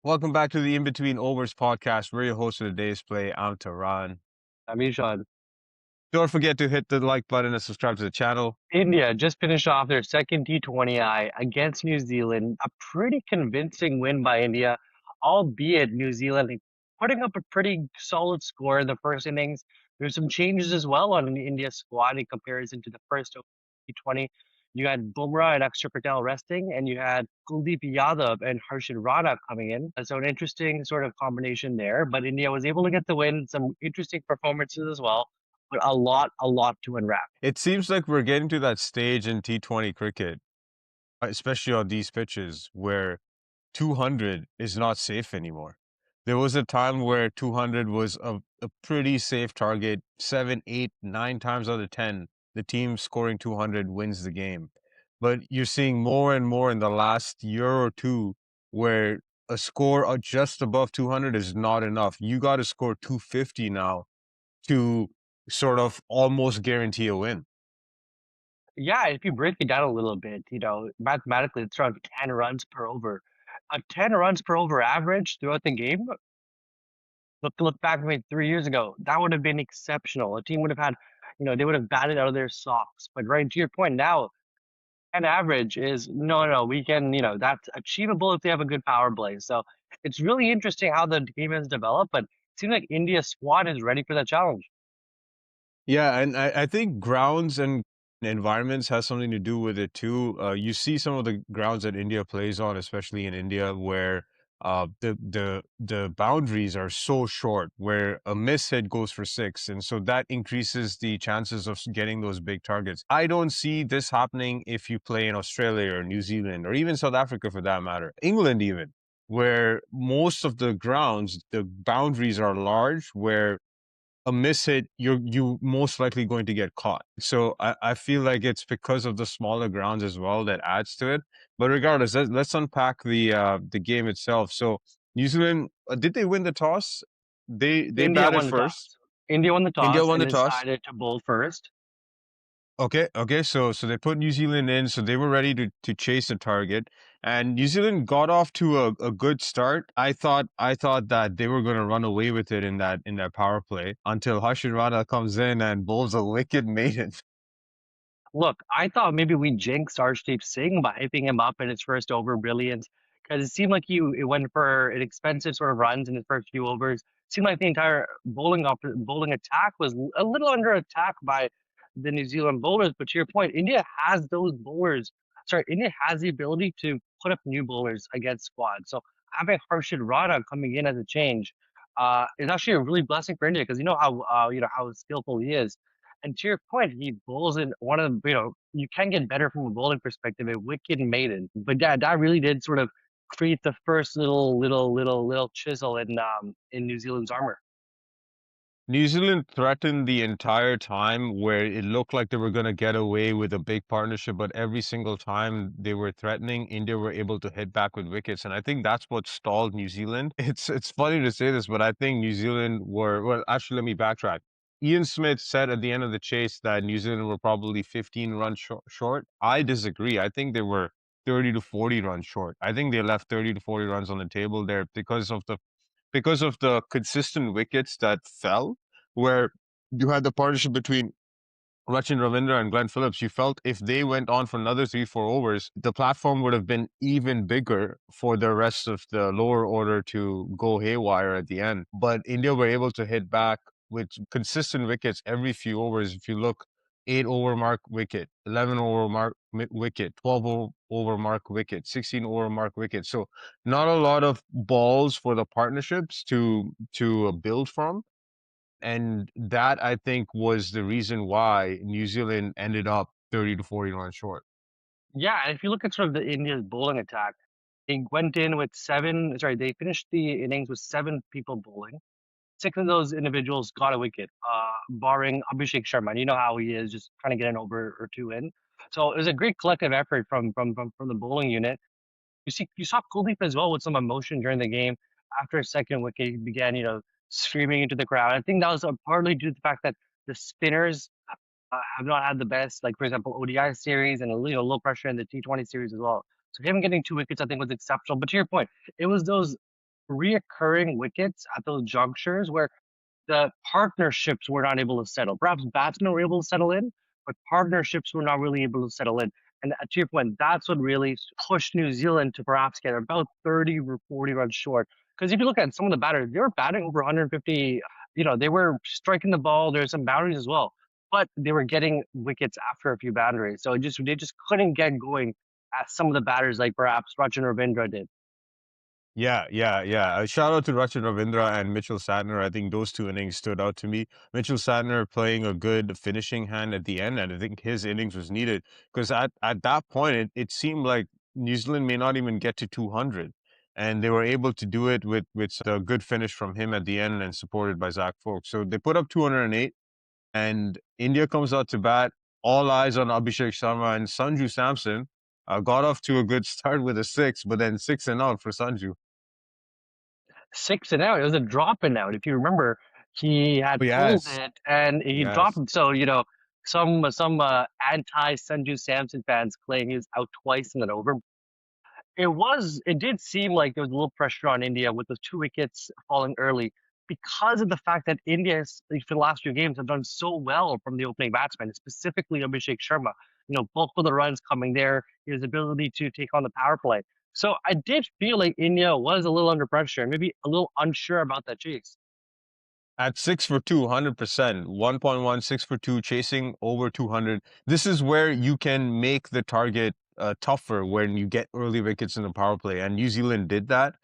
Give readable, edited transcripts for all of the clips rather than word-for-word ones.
Welcome back to the In Between Overs podcast. We're your host of today's play. I'm Taran. Ishan. Don't forget to hit the like button and subscribe to the channel. India just finished off their second T20I against New Zealand. A pretty convincing win by India, albeit New Zealand putting up a pretty solid score in the first innings. There's some changes as well on India's squad in comparison to the first T20. You had Bumrah and Akshar Patel resting, and you had Kuldeep Yadav and Harshit Rana coming in. So an interesting sort of combination there. But India was able to get the win. Some interesting performances as well, but a lot to unwrap. It seems like we're getting to that stage in T20 cricket, especially on these pitches, where 200 is not safe anymore. There was a time where 200 was a pretty safe target. 7, 8, 9 times out of 10, the team scoring 200 wins the game. But you're seeing more and more in the last year or two where a score just above 200 is not enough. You got to score 250 now to sort of almost guarantee a win. Yeah, if you break it down a little bit, mathematically it's around 10 runs per over. A 10 runs per over average throughout the game, look back maybe 3 years ago, that would have been exceptional. A team would have had, they would have batted out of their socks. But right to your point now, 10 average is no, we can, that's achievable if they have a good power play. So it's really interesting how the game has developed, but it seems like India's squad is ready for that challenge. Yeah, and I think grounds and environments has something to do with it too. You see some of the grounds that India plays on, especially in India, where the boundaries are so short, where a miss hit goes for six, and so that increases the chances of getting those big targets. I don't see this happening if you play in Australia or New Zealand or even South Africa for that matter, England even, where most of the grounds, the boundaries are large, where a miss hit, you most likely going to get caught. So I feel like it's because of the smaller grounds as well that adds to it. But regardless, let's unpack the game itself. So New Zealand, did they win the toss? They India batted won the first. toss. India won the India toss won and the toss. decided to bowl first. Okay. So they put New Zealand in, so they were ready to chase the target, and New Zealand got off to a good start. I thought that they were going to run away with it in that power play until Harshit Rana comes in and bowls a wicked maiden. Look, I thought maybe we jinxed Arshdeep Singh by hyping him up in his first over brilliance because it seemed like it went for an expensive sort of runs in his first few overs. Seemed like the entire bowling attack was a little under attack by the New Zealand bowlers. But to your point, India has those bowlers. Sorry, India has the ability to put up new bowlers against squads. So having Harshit Rana coming in as a change is actually a really blessing for India because you know how skillful he is. And to your point, he bowls in one of the, you can get better from a bowling perspective, a wicked maiden. But that really did sort of create the first little chisel in New Zealand's armor. New Zealand threatened the entire time where it looked like they were going to get away with a big partnership, but every single time they were threatening, India were able to hit back with wickets. And I think that's what stalled New Zealand. It's funny to say this, but I think New Zealand were, well, actually, let me backtrack. Ian Smith said at the end of the chase that New Zealand were probably 15 runs short. I disagree. I think they were 30 to 40 runs short. I think they left 30 to 40 runs on the table there because of the consistent wickets that fell, where you had the partnership between Rachin Ravindra and Glenn Phillips. You felt if they went on for another 3, 4 overs, the platform would have been even bigger for the rest of the lower order to go haywire at the end. But India were able to hit back with consistent wickets every few overs. If you look, 8 over mark wicket, 11 over mark wicket, 12 over mark wicket, 16 over mark wicket. So not a lot of balls for the partnerships to build from, and that I think was the reason why New Zealand ended up 30 to 40 runs short. Yeah, and if you look at sort of the India's bowling attack, they went in with seven. Sorry, they finished the innings with seven people bowling. Six of those individuals got a wicket, barring Abhishek Sharma. And you know how he is, just trying to get an over or two in. So it was a great collective effort from the bowling unit. You saw Kuldeep as well with some emotion during the game. After a second wicket, he began, screaming into the crowd. I think that was partly due to the fact that the spinners have not had the best, like for example, ODI series and low pressure in the T20 series as well. So him getting two wickets, I think, was exceptional. But to your point, it was those reoccurring wickets at those junctures where the partnerships were not able to settle. Perhaps batsmen were able to settle in, but partnerships were not really able to settle in. And to your point, that's what really pushed New Zealand to perhaps get about 30 or 40 runs short. Because if you look at some of the batters, they were batting over 150. They were striking the ball. There's some boundaries as well, but they were getting wickets after a few boundaries. So they just couldn't get going as some of the batters like perhaps Rachin Ravindra did. Yeah, yeah, yeah. Shout out to Rachin Ravindra and Mitchell Santner. I think those two innings stood out to me. Mitchell Santner playing a good finishing hand at the end, and I think his innings was needed because at that point it seemed like New Zealand may not even get to 200, and they were able to do it with a good finish from him at the end and supported by Zach Folks. So they put up 208, and India comes out to bat. All eyes on Abhishek Sharma and Sanju Samson. Got off to a good start with a six, but then six and out for Sanju. Six and out. It was a drop and out. If you remember, he had Oh, pulled yes, it and he dropped yes. it. So, some anti Sanju Samson fans claim he was out twice in that over. It did seem like there was a little pressure on India with those two wickets falling early because of the fact that India, like, for the last few games, have done so well from the opening batsman, specifically Abhishek Sharma. Bulk of the runs coming there, his ability to take on the power play. So I did feel like India was a little under pressure and maybe a little unsure about that chase. At 6 for 2, 100%. 1.1, 6 for 2, chasing over 200. This is where you can make the target tougher when you get early wickets in the power play. And New Zealand did that.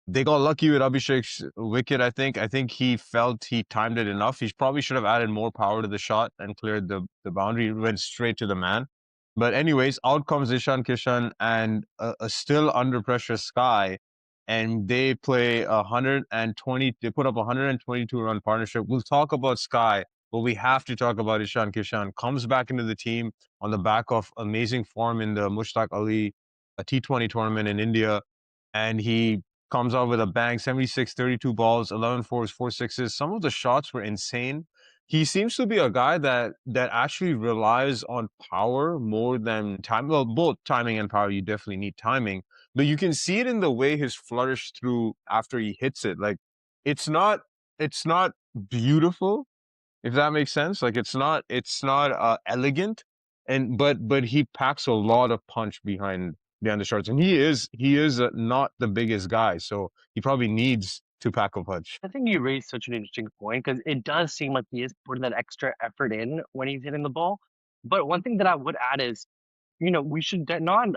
They got lucky with Abhishek's wicket, I think. I think he felt he timed it enough. He probably should have added more power to the shot and cleared the boundary. It went straight to the man. But anyways, out comes Ishan Kishan and a still under pressure Sky, and they play 120. They put up a 122 run partnership. We'll talk about Sky, but we have to talk about Ishan Kishan. Comes back into the team on the back of amazing form in the Mushtaq Ali a T20 tournament in India, and he comes out with a bang, 76, 32 balls, 11 fours, 4 sixes. Some of the shots were insane. He seems to be a guy that actually relies on power more than time. Well, both timing and power, you definitely need timing, but you can see it in the way his flourish through after he hits it. Like it's not it's not beautiful, if that makes sense. Like it's not elegant, and but he packs a lot of punch behind the shots, and he is not the biggest guy, so he probably needs to pack a punch. I think you raised such an interesting point because it does seem like he is putting that extra effort in when he's hitting the ball. But one thing that I would add is we should not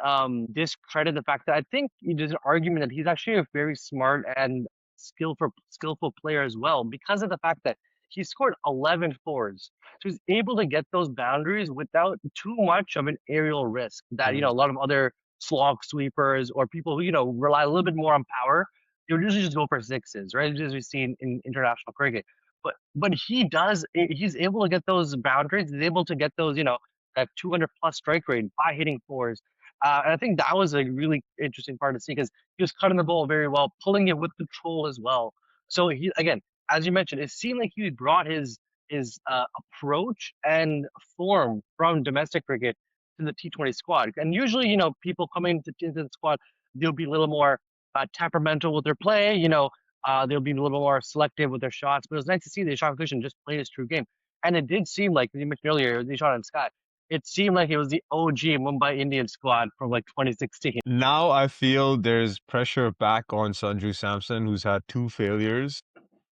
discredit the fact that I think there's an argument that he's actually a very smart and skillful player as well because of the fact that he scored 11 fours. So he's able to get those boundaries without too much of an aerial risk that, Mm. a lot of other slog sweepers or people who, rely a little bit more on power, they would usually just go for sixes, right? As we've seen in international cricket. But he's able to get those boundaries. He's able to get those, that 200 plus strike rate by hitting fours. And I think that was a really interesting part to see because he was cutting the ball very well, pulling it with control as well. So he, again, as you mentioned, it seemed like he brought his approach and form from domestic cricket to the T20 squad. And usually, people coming into the squad, they'll be a little more temperamental with their play. They'll be a little more selective with their shots. But it was nice to see that Ishan Kishan just played his true game. And it did seem like, you mentioned earlier, Ishan and Scott, it seemed like it was the OG Mumbai Indians squad from like 2016. Now I feel there's pressure back on Sanju Samson, who's had two failures.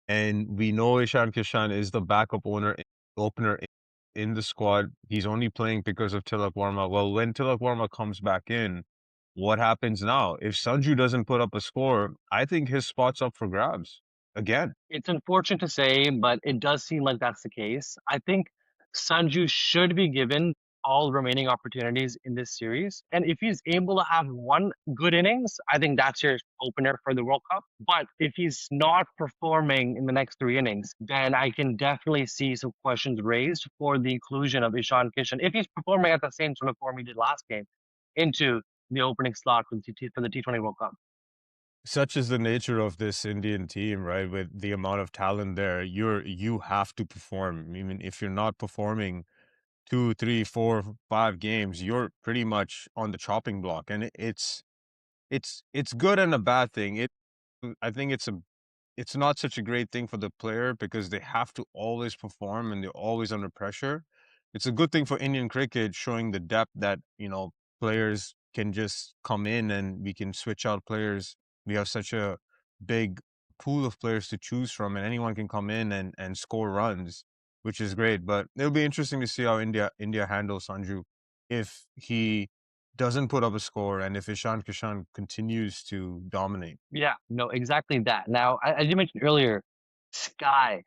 And we know Ishan Kishan is the backup opener in the squad. He's only playing because of Tilak Varma. Well, when Tilak Varma comes back in, what happens now? If Sanju doesn't put up a score, I think his spot's up for grabs again. It's unfortunate to say, but it does seem like that's the case. I think Sanju should be given all remaining opportunities in this series. And if he's able to have one good innings, I think that's your opener for the World Cup. But if he's not performing in the next three innings, then I can definitely see some questions raised for the inclusion of Ishan Kishan if he's performing at the same sort of form he did last game into the opening slot for the T20 World Cup. Such is the nature of this Indian team, right? With the amount of talent there, you have to perform. I mean, if you're not performing 2, 3, 4, 5 games, you're pretty much on the chopping block, and it's good and a bad thing. I think it's not such a great thing for the player because they have to always perform and they're always under pressure. It's a good thing for Indian cricket, showing the depth that, players can just come in and we can switch out players. We have such a big pool of players to choose from, and anyone can come in and score runs, which is great. But it'll be interesting to see how India handles Sanju if he doesn't put up a score and if Ishan Kishan continues to dominate. Yeah, no, exactly that. Now, as you mentioned earlier, Sky,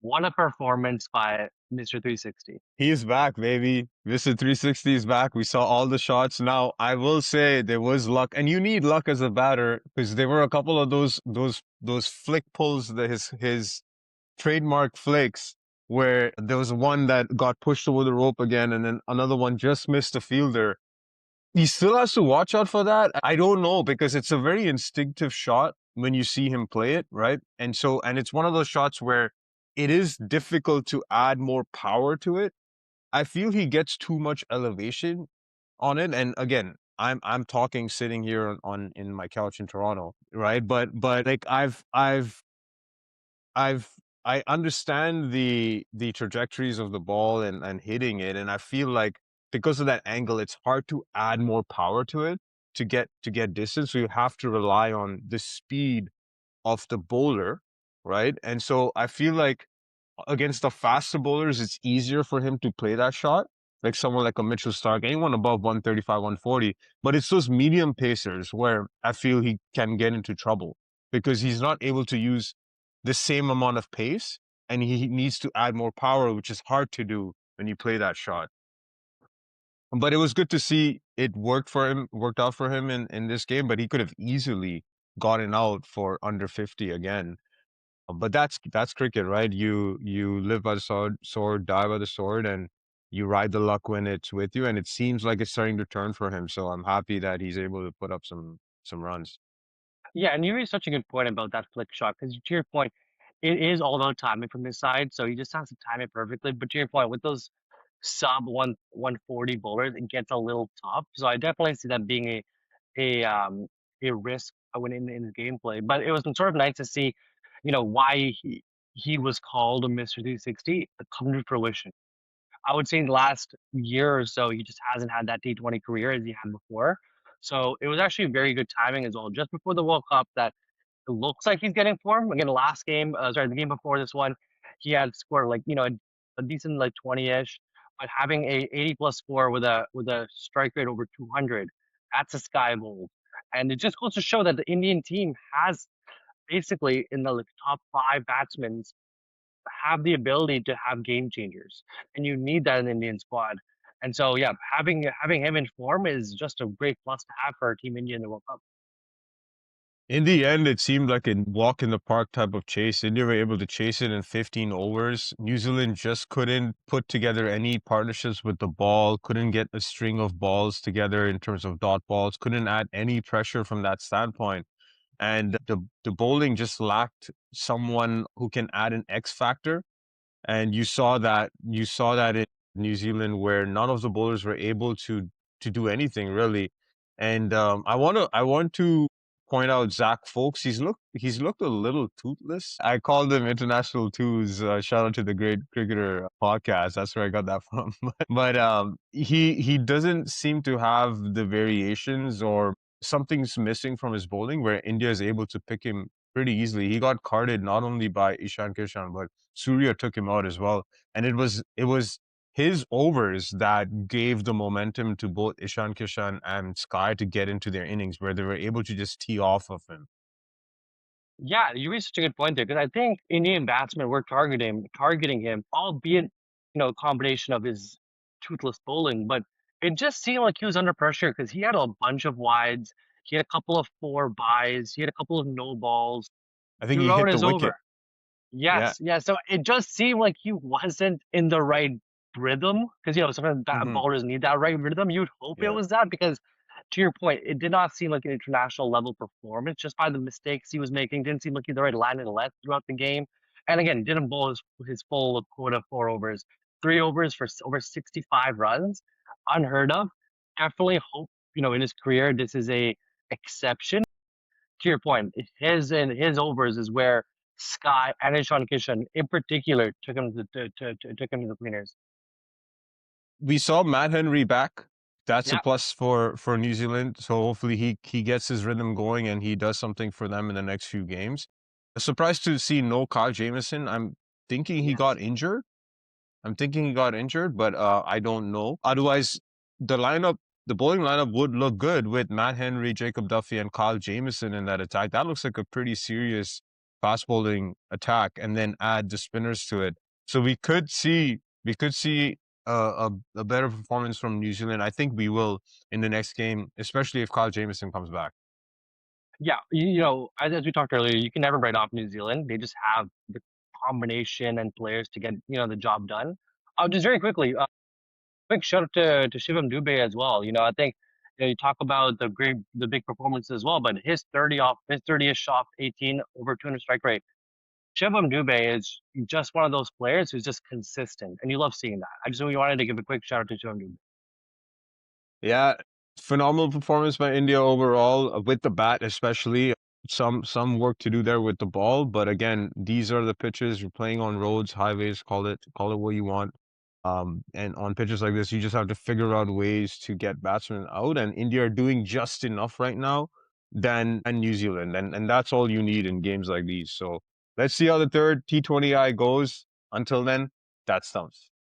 what a performance by Mr. 360. He is back, baby. Mr. 360 is back. We saw all the shots. Now, I will say there was luck, and you need luck as a batter because there were a couple of those flick pulls, his trademark flicks, where there was one that got pushed over the rope again, and then another one just missed the fielder. He still has to watch out for that. I don't know because it's a very instinctive shot when you see him play it, right? And it's one of those shots where it is difficult to add more power to it. I feel he gets too much elevation on it. And again, I'm talking sitting here on in my couch in Toronto, right? But like I've I understand the trajectories of the ball and hitting it, and I feel like because of that angle, it's hard to add more power to it to get distance. So you have to rely on the speed of the bowler, right? And so I feel like against the faster bowlers, it's easier for him to play that shot. Like someone like a Mitchell Stark, anyone above 135, 140. But it's those medium pacers where I feel he can get into trouble because he's not able to use the same amount of pace and he needs to add more power, which is hard to do when you play that shot. But it was good to see it worked out for him in this game, but he could have easily gotten out for under 50 again. But that's cricket, right? You live by the sword, die by the sword, and you ride the luck when it's with you. And it seems like it's starting to turn for him. So I'm happy that he's able to put up some runs. Yeah, and you raised such a good point about that flick shot because to your point, it is all about timing from his side. So he just has to time it perfectly. But to your point, with those sub 140 bowlers, it gets a little tough. So I definitely see that being a um a risk when in his gameplay. But it was sort of nice to see, why he was called a Mr. 360 come to fruition. I would say in the last year or so, he just hasn't had that T20 career as he had before. So it was actually very good timing as well. Just before the World Cup, that it looks like he's getting form. Again, last game, the game before this one, he had scored like a decent like 20-ish, but having a 80 plus score with a strike rate over 200, that's a sky gold. And it just goes to show that the Indian team has basically in the like, top five batsmen have the ability to have game changers, and you need that in the Indian squad. And so, yeah, having him in form is just a great plus to have for Team India in the World Cup. In the end, it seemed like a walk in the park type of chase. India were able to chase it in 15 overs. New Zealand just couldn't put together any partnerships with the ball, couldn't get a string of balls together in terms of dot balls, couldn't add any pressure from that standpoint. And the bowling just lacked someone who can add an X factor. And you saw that in New Zealand where none of the bowlers were able to do anything really. And I want to point out Zach Folks. He's looked a little toothless. I called him International Twos. Shout out to the Great Cricketer podcast. That's where I got that from. But he doesn't seem to have the variations or something's missing from his bowling where India is able to pick him pretty easily. He got carded not only by Ishan Kishan but Surya took him out as well. And it was his overs that gave the momentum to both Ishan Kishan and Sky to get into their innings where they were able to just tee off of him. Yeah, you raised such a good point there because I think Indian batsmen were targeting him, albeit a combination of his toothless bowling, but it just seemed like he was under pressure because he had a bunch of wides, he had a couple of four byes, he had a couple of no balls I think he throughout hit the his over. wicket. Yeah. Yes, yeah. So it just seemed like he wasn't in the right rhythm because sometimes Hmm. ballers need that right rhythm. You'd hope it Yeah. was that because, to your point, it did not seem like an international level performance just by the mistakes he was making. Didn't seem like he had the right line and left throughout the game, and again, didn't bowl his full quota of 4 overs, 3 overs for over 65 runs, unheard of. Definitely hope in his career this is a exception to your point, his overs is where Sky and Ishan Kishan in particular took him to the cleaners. We saw Matt Henry back. That's a Yeah, plus for New Zealand. So hopefully he gets his rhythm going and he does something for them in the next few games. Surprised to see no Kyle Jamieson. I'm thinking he yes. got injured. I'm thinking he got injured, but I don't know. Otherwise, the lineup, the bowling lineup would look good with Matt Henry, Jacob Duffy, and Kyle Jamieson in that attack. That looks like a pretty serious fast bowling attack, and then add the spinners to it. So we could see a better performance from New Zealand. I think we will in the next game, especially if Kyle Jamieson comes back. Yeah, you know, as we talked earlier, you can never write off New Zealand. They just have the combination and players to get, you know, the job done. Just very quickly, quick shout out to Shivam Dubé as well. You know, I think you talk about the big performance as well, but his 30th off 18 over 200 strike rate. Shivam Dubé is just one of those players who's just consistent, and you love seeing that. I just really wanted to give a quick shout out to Shivam Dubé. Yeah, phenomenal performance by India overall with the bat, especially. Some work to do there with the ball, but again, these are the pitches you're playing on roads, highways, call it what you want. And on pitches like this, you just have to figure out ways to get batsmen out, and India are doing just enough right now than and New Zealand, and that's all you need in games like these. So let's see how the third T20I goes. Until then, that's stumps.